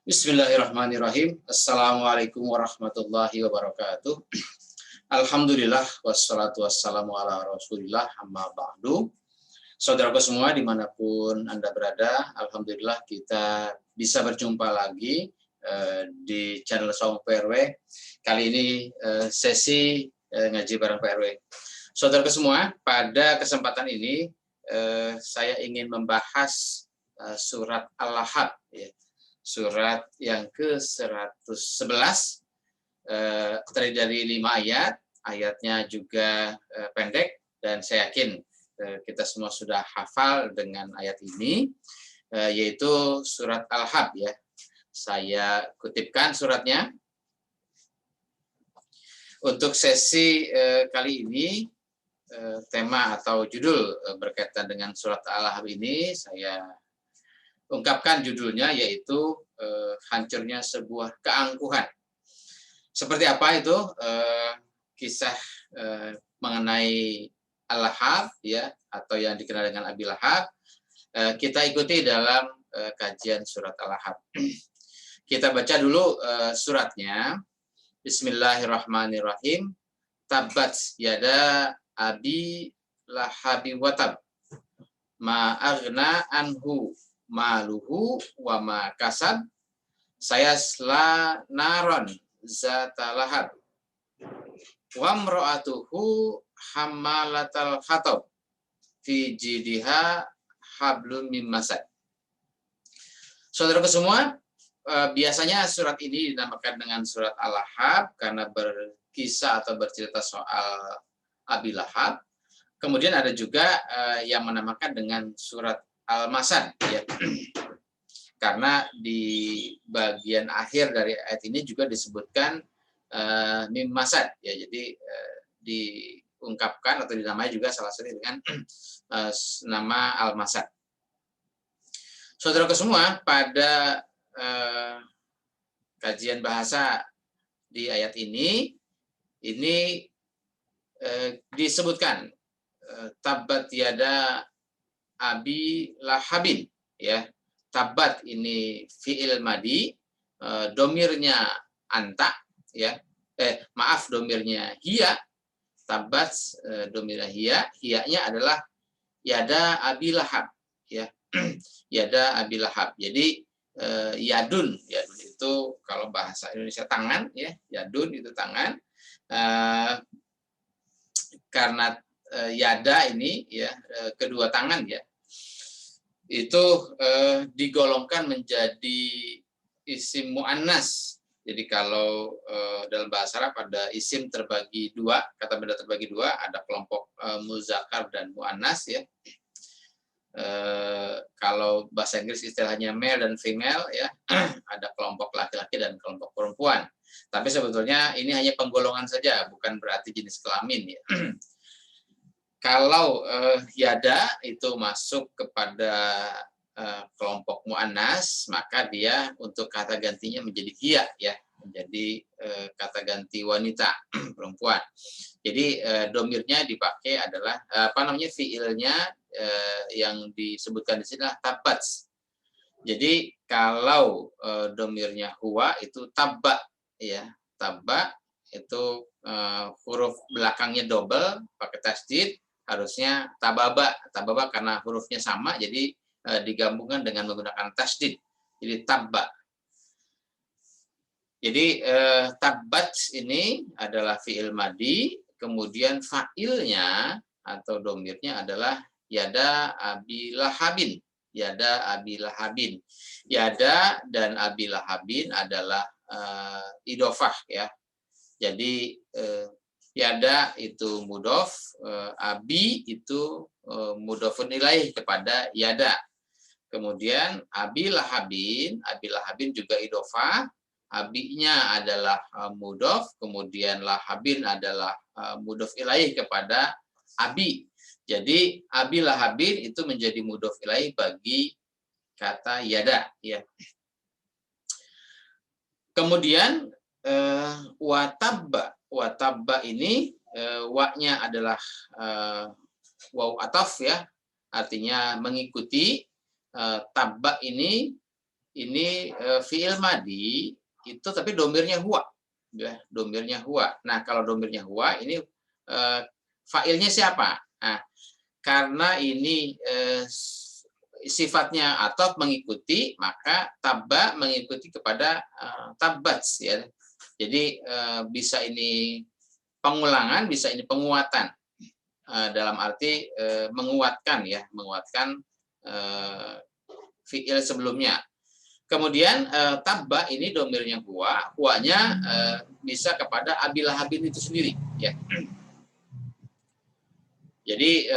Bismillahirrahmanirrahim. Assalamualaikum warahmatullahi wabarakatuh. Alhamdulillah wassalatu wassalamu ala rasulillah amma ba'du. Saudaraku semua dimanapun Anda berada, alhamdulillah kita bisa berjumpa lagi di channel Saung PRW. Kali ini sesi ngaji bareng PRW. Saudaraku semua, pada kesempatan ini saya ingin membahas surat Al-Lahab, ya. Surat yang ke-111, terdiri dari 5 ayat, ayatnya juga pendek, dan saya yakin kita semua sudah hafal dengan ayat ini, yaitu surat Al-Lahab, ya. Saya kutipkan suratnya. Untuk sesi kali ini, tema atau judul berkaitan dengan surat Al-Lahab ini, saya ungkapkan judulnya, yaitu hancurnya sebuah keangkuhan. Seperti apa itu kisah mengenai Al-Lahab, ya, atau yang dikenal dengan Abi Lahab, kita ikuti dalam kajian surat Al-Lahab. Kita baca dulu suratnya. Bismillahirrahmanirrahim. Tabbat yada Abi Lahabi watab, ma aghna anhu maluhu wa ma kasab, sayasla naron zata lahab, wa mra'atuhu hammalatal hatab, fi jidiha hablum mim masad. Saudaraku semua, biasanya surat ini dinamakan dengan surat Al-Lahab karena berkisah atau bercerita soal Abi Lahab. Kemudian ada juga yang menamakan dengan surat Al-Masad, ya. Karena di bagian akhir dari ayat ini juga disebutkan mim masad, ya. Jadi diungkapkan atau dinamai juga salah satu dengan nama Al-Masad. Saudara semua, pada kajian bahasa di ayat ini disebutkan tabbat yada Abi Lahabin, ya. Tabat ini fi'il madi, domirnya anta, ya. Domirnya hiya. Tabat domirnya hiya, hiyanya adalah yada Abi Lahab, ya. Yada Abi Lahab. Jadi yadun itu kalau bahasa Indonesia tangan, ya. Yadun itu tangan. Karena yada ini, ya, kedua tangan, ya, itu digolongkan menjadi isim mu'annas. Jadi kalau dalam bahasa Arab ada isim terbagi dua, kata benda terbagi dua, ada kelompok muzakkar dan mu'annas, ya. Kalau bahasa Inggris istilahnya male dan female, ya, ada kelompok laki-laki dan kelompok perempuan. Tapi sebetulnya ini hanya penggolongan saja, bukan berarti jenis kelamin, ya. Kalau yada itu masuk kepada kelompok mu'annas, maka dia untuk kata gantinya menjadi hiya, ya, menjadi kata ganti wanita, perempuan. Jadi domirnya dipakai adalah fiilnya yang disebutkan di sini adalah tabat. Jadi kalau domirnya huwa itu tabba, ya, tabba itu huruf belakangnya double pakai tasdid, harusnya tababa karena hurufnya sama, jadi digabungkan dengan menggunakan tasdid, jadi tabba. Jadi tabat ini adalah fi'il madi, kemudian fa'ilnya atau domirnya adalah yada Abi Lahabin, yada Abi Lahabin. Yada dan Abi Lahabin adalah idofah, ya. Jadi yada itu mudhof, Abi itu mudhofun ilaih kepada yada. Kemudian Abi Lahabin juga idofah, Abinya adalah mudhof, kemudian Lahabin adalah mudhof ilaih kepada Abi. Jadi Abi Lahabin itu menjadi mudhof ilaih bagi kata yada, ya. Kemudian watabba ini wa-nya adalah waw ataf, ya, artinya mengikuti. Tabba ini ini fiil madi itu tapi domirnya huwa, ya, domirnya huwa. Nah, kalau domirnya huwa ini fa'ilnya siapa? Nah, karena ini sifatnya atau mengikuti, maka tabba mengikuti kepada tabbats, ya. Jadi bisa ini pengulangan, bisa ini penguatan, dalam arti menguatkan, ya, menguatkan fiil sebelumnya. Kemudian tabba ini domirnya huwa, huwanya bisa kepada Abi Lahabin itu sendiri, ya. Jadi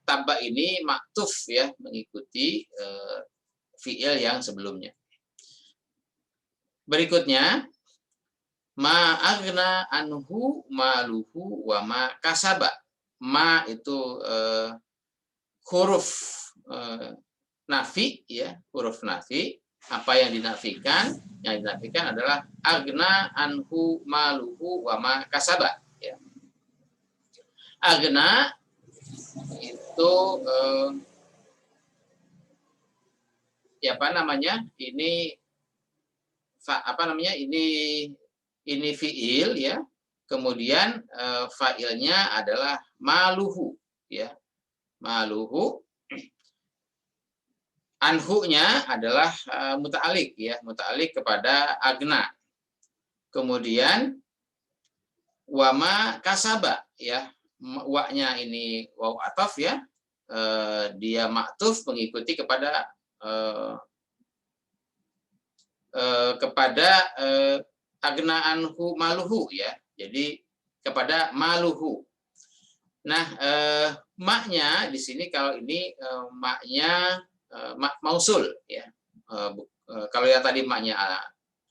tabba ini maktuf, ya, mengikuti fiil yang sebelumnya. Berikutnya, ma agna anhu maluhu wa ma kasaba. Ma itu huruf nafi, ya, huruf nafi. Apa yang dinafikan? Yang dinafikan adalah agna anhu maluhu wa ma kasaba, ya. Agna itu ya apa namanya? Ini apa namanya? Ini fiil, ya. Kemudian fa'ilnya adalah maluhu, ya. Maluhu. Anhu-nya adalah muta'alik, ya, muta'alik kepada agna. Kemudian wama kasaba, ya, wa-nya ini waw ataf, ya, dia maktuf mengikuti kepada agna anhu maluhu, ya, jadi kepada maluhu. Nah, maknya di sini kalau ini maknya mak mausul, ya. Kalau yang tadi maknya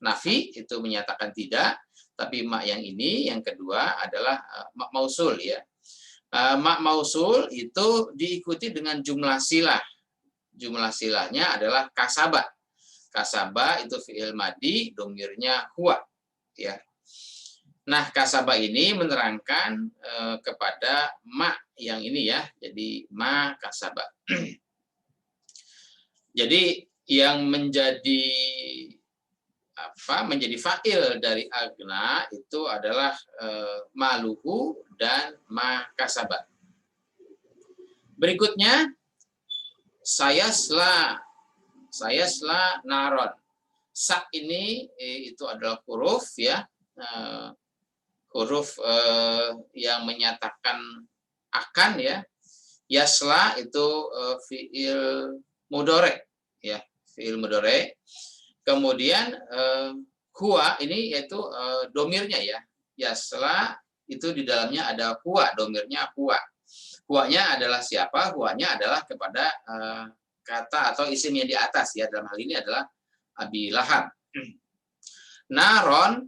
nafi itu menyatakan tidak, tapi mak yang ini yang kedua adalah mak mausul, ya. Mak mausul itu diikuti dengan jumlah silah. Jumlah silahnya adalah kasaba. Kasaba itu fi'il madi, domirnya huwa, ya. Nah, kasaba ini menerangkan kepada mak yang ini, ya. Jadi ma kasaba. Jadi yang menjadi fa'il dari agna itu adalah maluhu dan ma kasaba. Berikutnya sayasla naron. Sa ini itu adalah huruf, ya, huruf yang menyatakan akan, ya. Yasla itu fiil mudhari, ya, fiil mudhari. Kemudian huwa ini yaitu domirnya, ya. Yasla itu di dalamnya ada huwa, domirnya huwa. Huwanya adalah siapa? Huwanya adalah kepada kata atau isim yang di atas, ya. Dalam hal ini adalah Abi Lahab. Naron,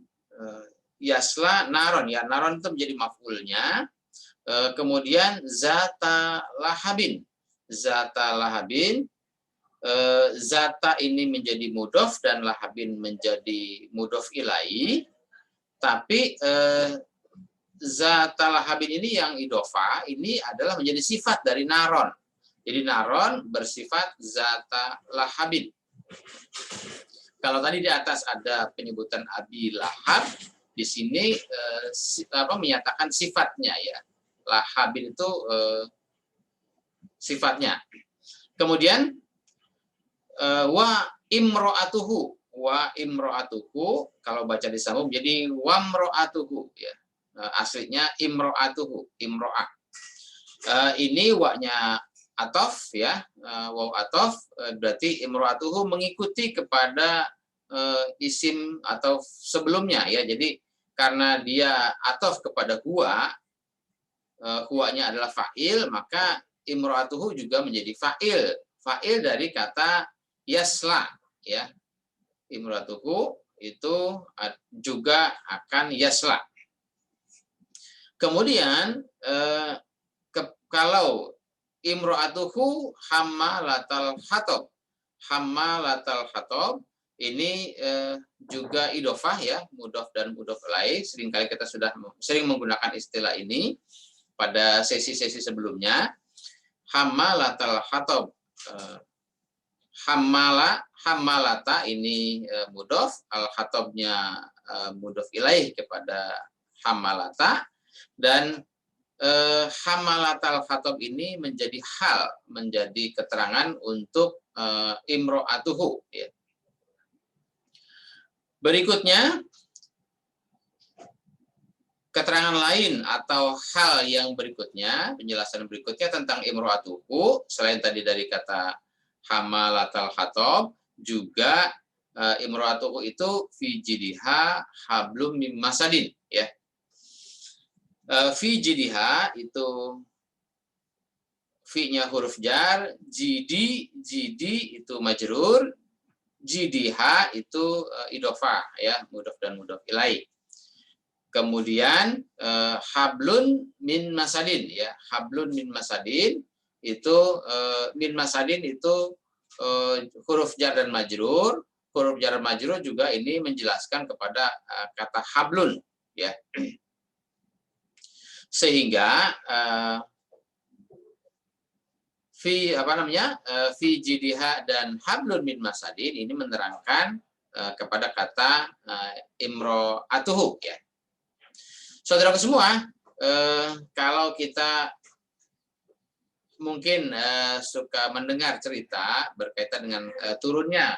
yasla naron, ya. Naron itu menjadi maf'ulnya. Kemudian zata lahabin. Zata lahabin, zata ini menjadi mudhof dan lahabin menjadi mudhof ilai. Tapi zata lahabin ini yang idofa ini adalah menjadi sifat dari naron. Jadi naron bersifat zata lahabin. Kalau tadi di atas ada penyebutan Abi Lahab, di sini menyatakan sifatnya, ya. Lahabin itu sifatnya. Kemudian wa imro'atuhu, kalau baca disambung jadi wamro'atuhu, ya. Aslinya imro'atuhu, imro'ah. Ini wa-nya atof, ya, waw atof, berarti imro'atuhu mengikuti kepada isim atau sebelumnya, ya. Jadi karena dia atof kepada huwa, huwanya adalah fa'il, maka imro'atuhu juga menjadi fa'il dari kata yasla, ya. Imro'atuhu itu juga akan yasla. Kemudian kalau imro'atuhu hammalatal hatab ini juga idofah, ya, mudhof dan mudhof ilaih. Seringkali kita sudah sering menggunakan istilah ini pada sesi-sesi sebelumnya. Hammalatal hatab, Hamalata ini mudhof, al-khatabnya mudhof ilaih kepada hamalata, dan hamalatal khatab ini menjadi hal, menjadi keterangan untuk imro'atuhu. Ya. Berikutnya, keterangan lain atau hal yang berikutnya, penjelasan berikutnya tentang imro'atuhu, selain tadi dari kata hamalatal khatab, juga imro'atuhu itu fi jidiha hablum mim masadin. Ya. Fi jidiha itu fi-nya huruf jar, jidi itu majrur, jidiha itu idhofah, ya, mudhof dan mudhof ilaih. Kemudian hablun min masadin, ya, hablun min masadin itu min masadin itu huruf jar dan majrur. Huruf jar dan majrur juga ini menjelaskan kepada kata hablun, ya. Sehingga fi jidiha dan hablun min masadin ini menerangkan kepada kata imro'atuhu, ya. Saudaraku semua, kalau kita mungkin suka mendengar cerita berkaitan dengan turunnya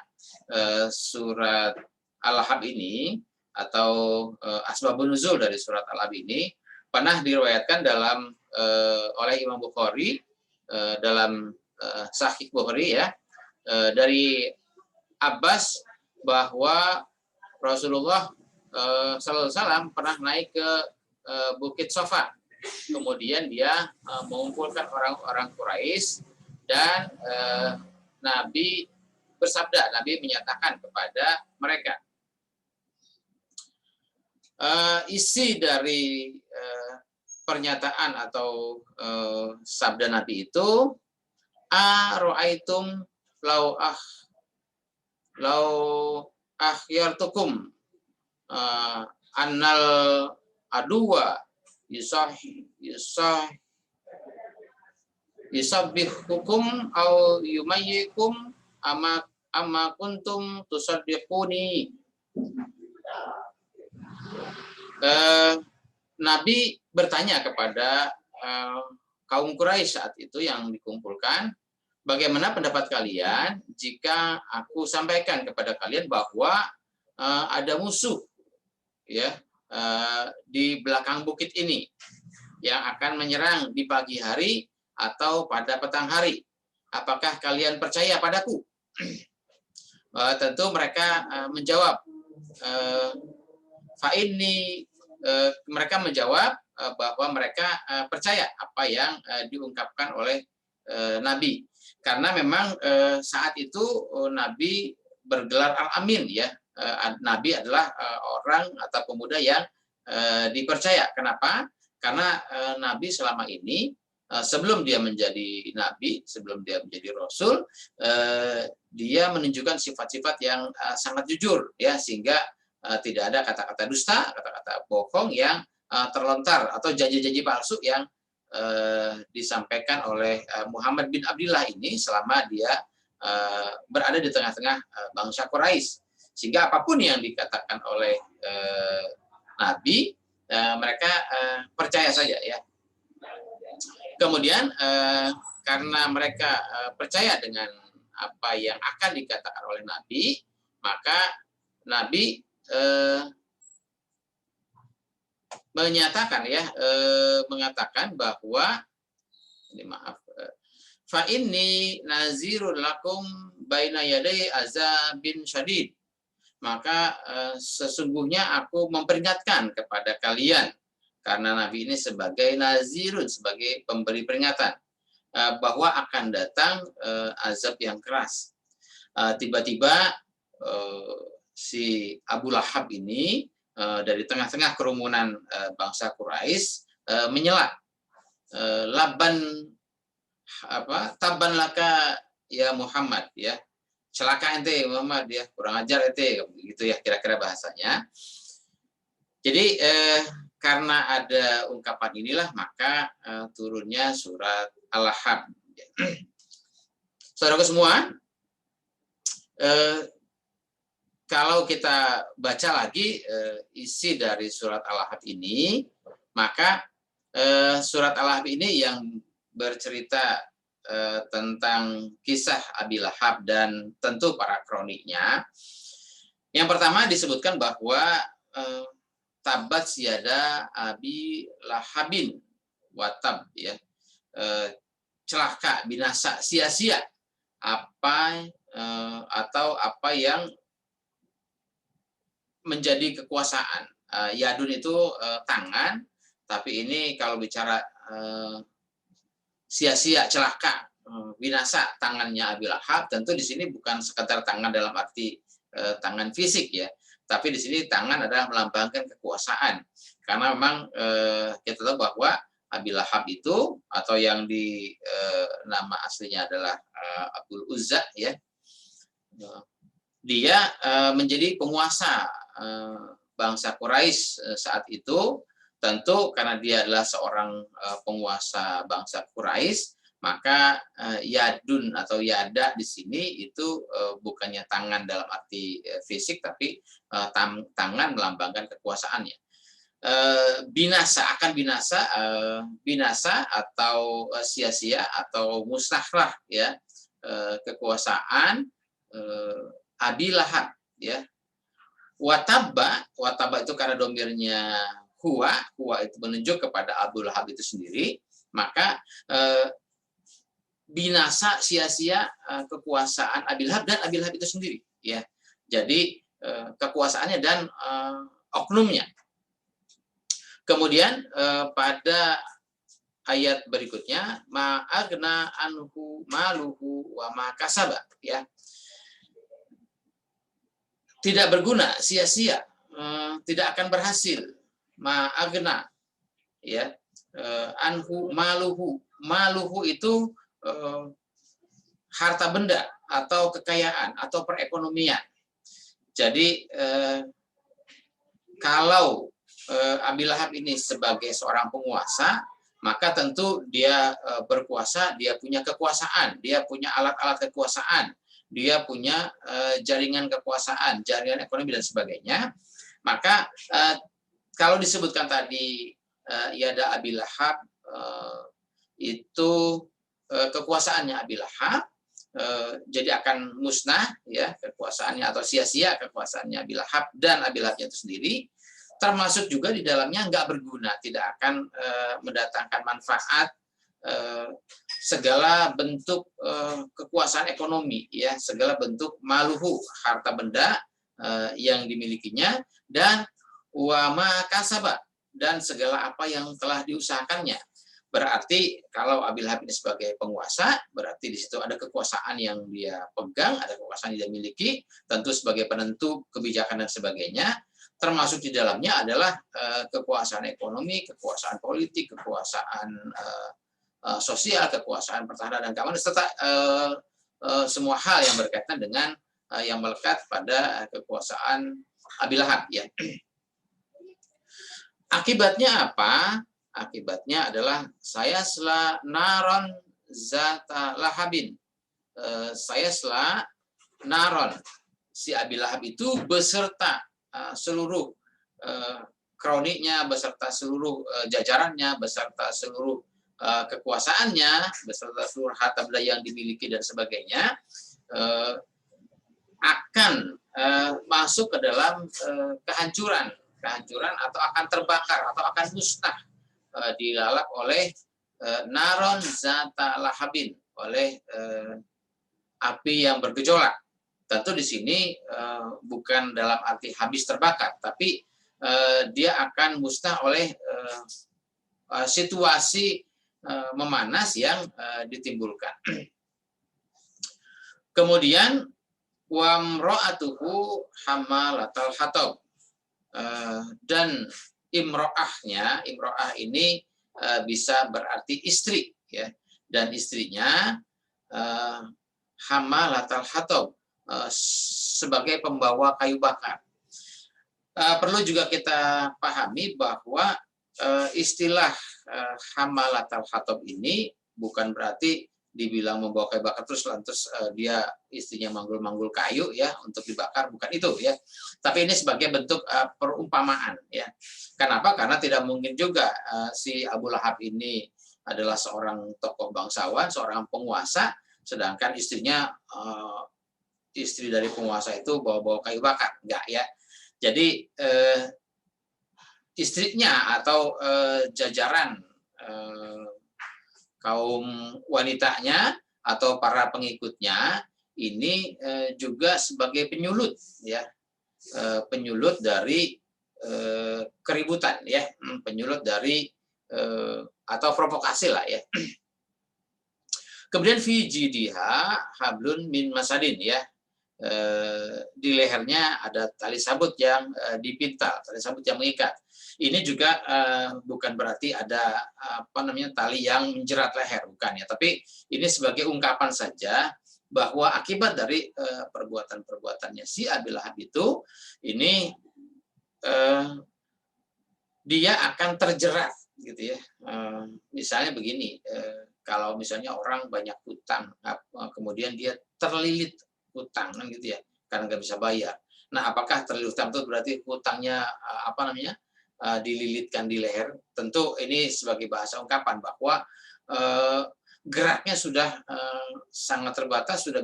surat Al-Ahzab ini atau asbabun nuzul dari surat Al-Ahzab ini, pernah diriwayatkan oleh Imam Bukhari dalam Sahih Bukhari, ya, dari Abbas bahwa Rasulullah SAW pernah naik ke Bukit Sofa, kemudian dia mengumpulkan orang-orang Quraisy dan Nabi bersabda, Nabi menyatakan kepada mereka. Isi dari pernyataan atau sabda Nabi itu, aro'aitum lau akhyartukum annal aduwa yusabbihukum au yumayyikum amma kuntum tusaddiquni. Nabi bertanya kepada kaum Quraisy saat itu yang dikumpulkan, bagaimana pendapat kalian jika aku sampaikan kepada kalian bahwa ada musuh, ya, di belakang bukit ini yang akan menyerang di pagi hari atau pada petang hari. Apakah kalian percaya padaku? Tentu mereka menjawab, mereka menjawab bahwa mereka percaya apa yang diungkapkan oleh Nabi, karena memang saat itu Nabi bergelar Al-Amin, ya. Nabi adalah orang atau pemuda yang dipercaya. Kenapa? Karena Nabi selama ini sebelum dia menjadi Nabi, sebelum dia menjadi Rasul, dia menunjukkan sifat-sifat yang sangat jujur, ya, sehingga tidak ada kata-kata dusta, kata-kata bohong yang terlontar atau janji-janji palsu yang disampaikan oleh Muhammad bin Abdullah ini selama dia berada di tengah-tengah bangsa Quraisy. Sehingga apapun yang dikatakan oleh Nabi, mereka percaya saja, ya. Kemudian karena mereka percaya dengan apa yang akan dikatakan oleh Nabi, maka Nabi mengatakan bahwa fa inni nazirul lakum baina yaday azabin syadid. Maka sesungguhnya aku memperingatkan kepada kalian, karena Nabi ini sebagai nazirun, sebagai pemberi peringatan bahwa akan datang azab yang keras. Tiba-tiba si Abu Lahab ini dari tengah-tengah kerumunan bangsa Quraisy menyela, taban laka ya Muhammad, ya, celaka ente Muhammad, ya, kurang ajar ente, gitu, ya, kira-kira bahasanya. Jadi karena ada ungkapan inilah maka turunnya surat Al-Ahzab. Saudara semua, Kalau kita baca lagi isi dari surat Al-Ahzab ini, maka surat Al-Ahzab ini yang bercerita tentang kisah Abi Lahab dan tentu para kroniknya. Yang pertama disebutkan bahwa tabat yada Abi Lahabin watab, ya, celaka, binasa, sia-sia apa atau apa yang menjadi kekuasaan. Yadun itu tangan, tapi ini kalau bicara sia-sia, celaka, binasa tangannya Abi Lahab, tentu di sini bukan sekedar tangan dalam arti tangan fisik, ya, tapi di sini tangan adalah melambangkan kekuasaan. Karena memang kita tahu bahwa Abi Lahab itu, atau yang di nama aslinya adalah Abdul Uzza, ya, dia menjadi penguasa bangsa Quraisy saat itu. Tentu karena dia adalah seorang penguasa bangsa Quraisy, maka yadun atau yada di sini itu bukannya tangan dalam arti fisik, tapi tangan melambangkan kekuasaannya. Binasa, akan binasa, binasa atau sia-sia atau musnahlah, ya, kekuasaan Abi Lahab, ya. Wataba itu karena domirnya huwa itu menunjuk kepada Abu Lahab itu sendiri, maka binasa, sia-sia kekuasaan Abi Lahab dan Abi Lahab itu sendiri, ya. Jadi kekuasaannya dan oknumnya. Kemudian pada ayat berikutnya, ma'agna anhu maluhu wa ma kasaba, ya. Tidak berguna, sia-sia, tidak akan berhasil. Ma'agna, ya, anhu maluhu itu harta benda atau kekayaan atau perekonomian. Jadi kalau Abi Lahab ini sebagai seorang penguasa, maka tentu dia berkuasa, dia punya kekuasaan, dia punya alat-alat kekuasaan, dia punya jaringan kekuasaan, jaringan ekonomi dan sebagainya. Maka kalau disebutkan tadi yada Abi Lahab, itu kekuasaannya Abi Lahab jadi akan musnah, ya, kekuasaannya, atau sia-sia kekuasaannya Abi Lahab dan Abi Lahabnya itu sendiri. Termasuk juga di dalamnya nggak berguna, tidak akan mendatangkan manfaat segala bentuk kekuasaan ekonomi, ya, segala bentuk maluhu, harta benda yang dimilikinya, dan wama kasaba, dan segala apa yang telah diusahakannya. Berarti kalau Abi Lahab ini sebagai penguasa, berarti di situ ada kekuasaan yang dia pegang, ada kekuasaan yang dia miliki, tentu sebagai penentu kebijakan dan sebagainya. Termasuk di dalamnya adalah kekuasaan ekonomi, kekuasaan politik, kekuasaan sosial, kekuasaan pertahanan dan keamanan, serta semua hal yang berkaitan dengan yang melekat pada kekuasaan Abi Lahab, ya. Akibatnya apa? Akibatnya adalah saya sela naron zata lahabin. Saya sela naron, si Abi Lahab itu beserta seluruh kroniknya, beserta seluruh jajarannya, beserta seluruh kekuasaannya, beserta seluruh harta benda yang dimiliki dan sebagainya, akan masuk ke dalam kehancuran atau akan terbakar atau akan musnah, dilalap oleh naron zata lahabin, oleh api yang bergejolak. Tentu di sini bukan dalam arti habis terbakar, tapi dia akan musnah oleh situasi memanas yang ditimbulkan. Kemudian wamro'atuhu hamalatal hatab, dan imro'ahnya, imro'ah ini bisa berarti istri, ya, dan istrinya hamalatal hatab, sebagai pembawa kayu bakar. Perlu juga kita pahami bahwa istilah hamalatal hatab ini bukan berarti dibilang membawa kayu bakar terus lantas dia istrinya manggul-manggul kayu ya untuk dibakar, bukan itu ya. Tapi ini sebagai bentuk perumpamaan ya. Kenapa? Karena tidak mungkin juga si Abu Lahab ini adalah seorang tokoh bangsawan, seorang penguasa, sedangkan istrinya istri dari penguasa itu bawa-bawa kayu bakar, enggak ya. Jadi istrinya atau jajaran kaum wanitanya atau para pengikutnya ini juga sebagai penyulut ya, penyulut dari keributan ya, penyulut dari atau provokasi lah ya. Kemudian fi jidha hablun min masadin ya, di lehernya ada tali sabut yang dipintal, tali sabut yang mengikat. Ini juga bukan berarti ada tali yang menjerat leher, bukan ya. Tapi ini sebagai ungkapan saja bahwa akibat dari perbuatan-perbuatannya si Abi Lahab itu, ini dia akan terjerat, gitu ya. Misalnya begini, kalau misalnya orang banyak hutang, kemudian dia terlilit hutang, gitu ya, karena nggak bisa bayar. Nah, apakah terlilit hutang itu berarti hutangnya dililitkan di leher? Tentu ini sebagai bahasa ungkapan bahwa geraknya sudah sangat terbatas, sudah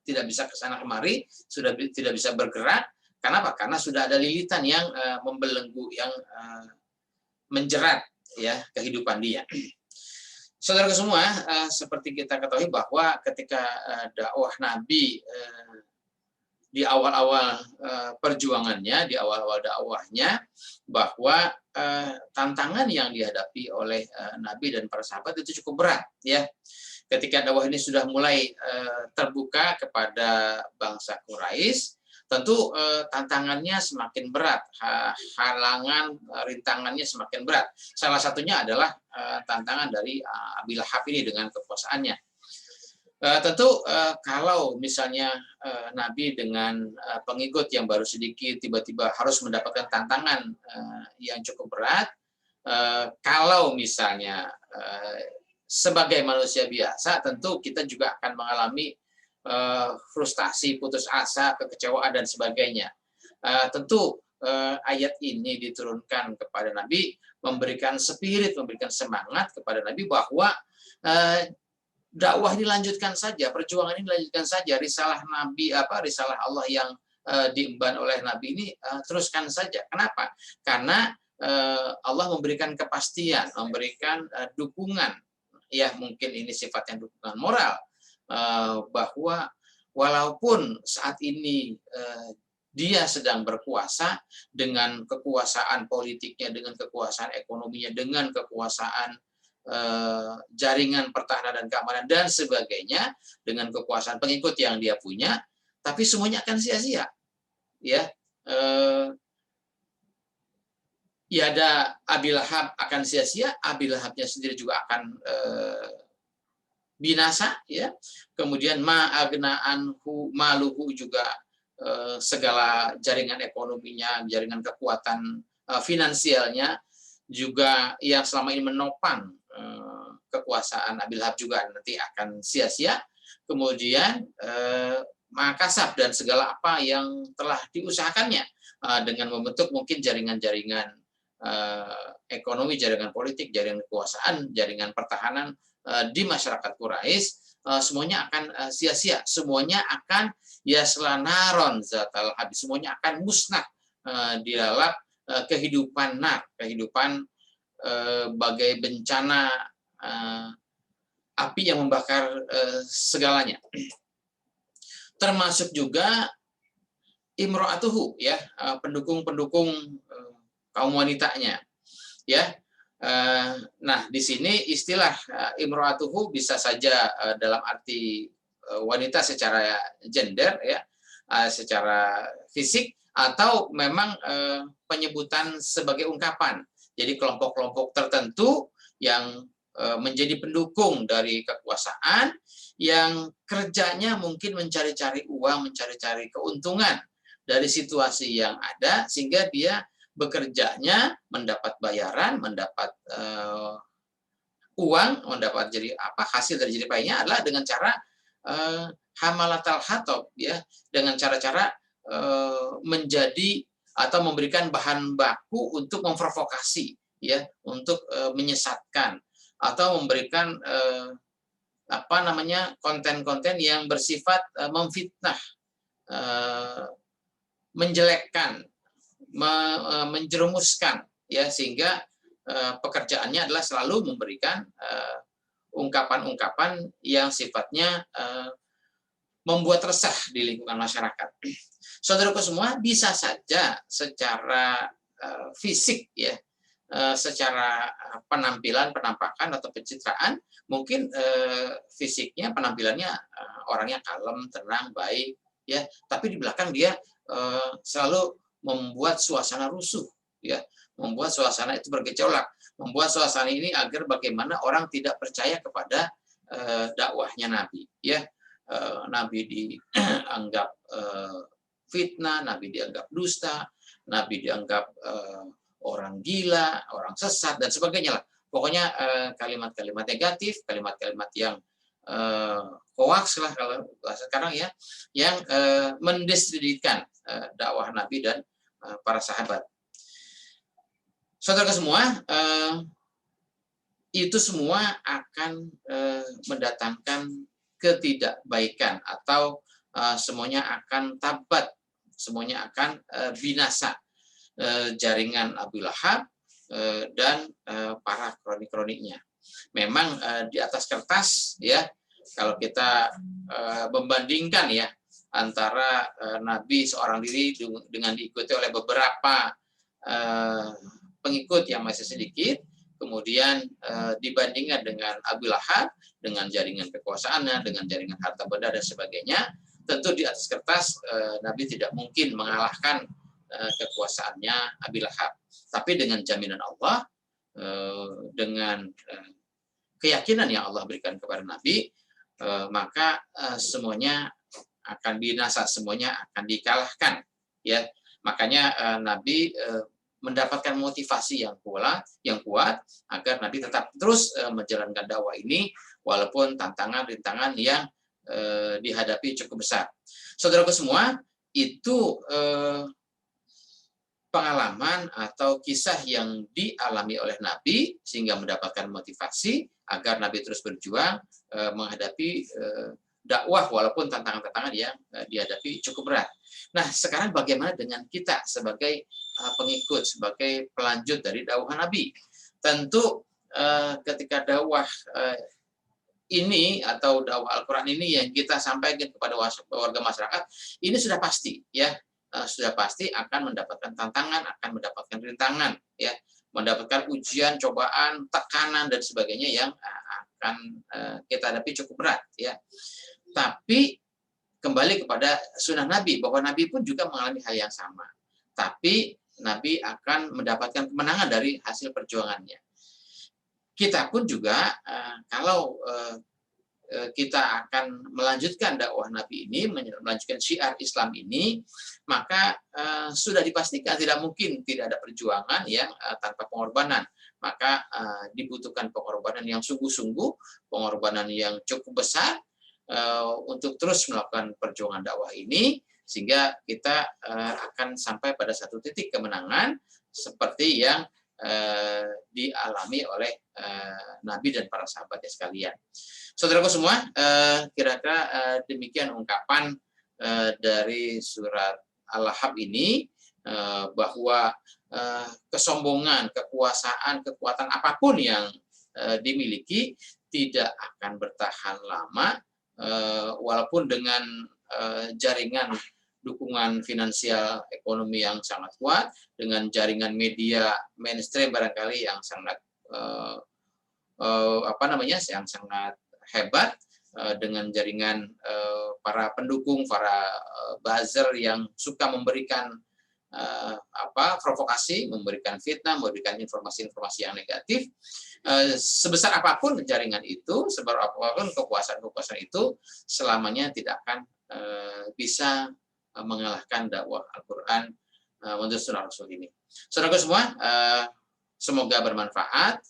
tidak bisa ke sana kemari, sudah tidak bisa bergerak. Kenapa? Karena sudah ada lilitan yang membelenggu, yang menjerat ya kehidupan dia. Saudara semua, seperti kita ketahui bahwa ketika dakwah Nabi di awal-awal perjuangannya, di awal-awal dakwahnya, bahwa tantangan yang dihadapi oleh Nabi dan para sahabat itu cukup berat ya. Ketika dakwah ini sudah mulai terbuka kepada bangsa Quraisy, tentu tantangannya semakin berat, halangan, rintangannya semakin berat. Salah satunya adalah tantangan dari Abi Lahab ini dengan kekuasaannya. Tentu kalau misalnya Nabi dengan pengikut yang baru sedikit tiba-tiba harus mendapatkan tantangan yang cukup berat, kalau misalnya sebagai manusia biasa, tentu kita juga akan mengalami frustasi, putus asa, kekecewaan dan sebagainya. Tentu ayat ini diturunkan kepada Nabi, memberikan spirit, memberikan semangat kepada Nabi bahwa dakwah dilanjutkan saja, perjuangan ini dilanjutkan saja, risalah Nabi risalah Allah yang diemban oleh Nabi ini teruskan saja. Kenapa? Karena Allah memberikan kepastian, memberikan dukungan, ya mungkin ini sifatnya dukungan moral, bahwa walaupun saat ini dia sedang berkuasa dengan kekuasaan politiknya, dengan kekuasaan ekonominya, dengan kekuasaan jaringan pertahanan dan keamanan dan sebagainya, dengan kekuasaan pengikut yang dia punya, tapi semuanya akan sia-sia. Ya, ya ada Abi Lahab akan sia-sia, Abi Lahabnya sendiri juga akan binasa, ya. Kemudian ma'agna anhu maluhu juga segala jaringan ekonominya, jaringan kekuatan finansialnya juga yang selama ini menopang kekuasaan Abi Lahab juga nanti akan sia-sia. Kemudian makasab dan segala apa yang telah diusahakannya dengan membentuk mungkin jaringan-jaringan ekonomi, jaringan politik, jaringan kekuasaan, jaringan pertahanan di masyarakat Quraisy, semuanya akan sia-sia, semuanya akan yaslanaron zatal habis, semuanya akan musnah di dalam kehidupan kehidupan bagai bencana api yang membakar segalanya. Termasuk juga imro'atuhu, ya, pendukung-pendukung kaum wanitanya, ya. Nah, di sini istilah imro'atuhu bisa saja dalam arti wanita secara gender, ya, secara fisik, atau memang penyebutan sebagai ungkapan. Jadi kelompok-kelompok tertentu yang menjadi pendukung dari kekuasaan, yang kerjanya mungkin mencari-cari uang, mencari-cari keuntungan dari situasi yang ada, sehingga dia bekerjanya mendapat bayaran, mendapat uang, mendapat jadi apa, hasil dari jerih payahnya adalah dengan cara hamalatal hatab, ya, dengan cara-cara menjadi atau memberikan bahan baku untuk memprovokasi, ya, untuk menyesatkan atau memberikan apa namanya, konten-konten yang bersifat memfitnah, menjelekkan, menjerumuskan, ya, sehingga pekerjaannya adalah selalu memberikan ungkapan-ungkapan yang sifatnya membuat resah di lingkungan masyarakat. Saudaraku semua, bisa saja secara fisik, ya, secara penampilan, penampakan atau pencitraan, mungkin fisiknya, penampilannya orangnya kalem, tenang, baik, ya, tapi di belakang dia selalu membuat suasana rusuh, ya, membuat suasana itu bergejolak, membuat suasana ini agar bagaimana orang tidak percaya kepada dakwahnya Nabi, ya. Nabi dianggap fitnah, Nabi dianggap dusta, Nabi dianggap orang gila, orang sesat, dan sebagainya lah. Pokoknya kalimat-kalimat negatif, kalimat-kalimat yang hoax lah kalau bahasa sekarang, ya, yang mendiskreditkan dakwah Nabi dan para sahabat. Saudara semua, itu semua akan mendatangkan ketidakbaikan atau semuanya akan tabat, semuanya akan binasa. Jaringan Abu Lahab dan para kronik-kroniknya. Memang di atas kertas, ya, kalau kita membandingkan, ya, antara Nabi seorang diri dengan diikuti oleh beberapa pengikut yang masih sedikit, kemudian dibandingkan dengan Abu Lahab, dengan jaringan kekuasaannya, dengan jaringan harta benda dan sebagainya, tentu di atas kertas Nabi tidak mungkin mengalahkan kekuasaannya Abu Lahab. Tapi dengan jaminan Allah, dengan keyakinan yang Allah berikan kepada Nabi, maka semuanya akan binasa, semuanya akan dikalahkan, ya. Makanya Nabi mendapatkan motivasi yang kuat agar Nabi tetap terus menjalankan dakwah ini walaupun tantangan-rintangan yang dihadapi cukup besar. Saudaraku semua, itu pengalaman atau kisah yang dialami oleh Nabi sehingga mendapatkan motivasi agar Nabi terus berjuang menghadapi dakwah walaupun tantangan-tantangan yang dihadapi cukup berat. Nah, sekarang bagaimana dengan kita sebagai pengikut, sebagai pelanjut dari dakwah Nabi? Tentu ketika dakwah ini atau dakwah Al-Quran ini yang kita sampaikan kepada warga masyarakat, ini sudah pasti, ya, sudah pasti akan mendapatkan tantangan, akan mendapatkan rintangan, ya, mendapatkan ujian, cobaan, tekanan dan sebagainya yang akan kita hadapi cukup berat, ya. Tapi kembali kepada sunnah Nabi, bahwa Nabi pun juga mengalami hal yang sama. Tapi Nabi akan mendapatkan kemenangan dari hasil perjuangannya. Kita pun juga kalau kita akan melanjutkan dakwah Nabi ini, melanjutkan syiar Islam ini, maka sudah dipastikan tidak mungkin tidak ada perjuangan yang tanpa pengorbanan. Maka dibutuhkan pengorbanan yang sungguh-sungguh, pengorbanan yang cukup besar untuk terus melakukan perjuangan dakwah ini, sehingga kita akan sampai pada satu titik kemenangan seperti yang dialami oleh Nabi dan para sahabatnya sekalian. Saudaraku semua, kira-kira demikian ungkapan dari surat Al-Lahab ini, bahwa kesombongan, kekuasaan, kekuatan apapun yang dimiliki tidak akan bertahan lama, walaupun dengan jaringan dukungan finansial ekonomi yang sangat kuat, dengan jaringan media mainstream barangkali yang sangat yang sangat hebat, dengan jaringan para pendukung, para buzzer yang suka memberikan provokasi, memberikan fitnah, memberikan informasi-informasi yang negatif. Sebesar apapun jaringan itu, sebesar apapun kekuasaan-kekuasaan itu, selamanya tidak akan bisa mengalahkan dakwah Al-Quran menurut sunnah Rasul ini. Saudara semua, semoga bermanfaat.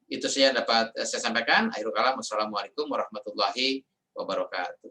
Itu saja dapat saya sampaikan. Akhirul kalam. Wassalamualaikum warahmatullahi wabarakatuh.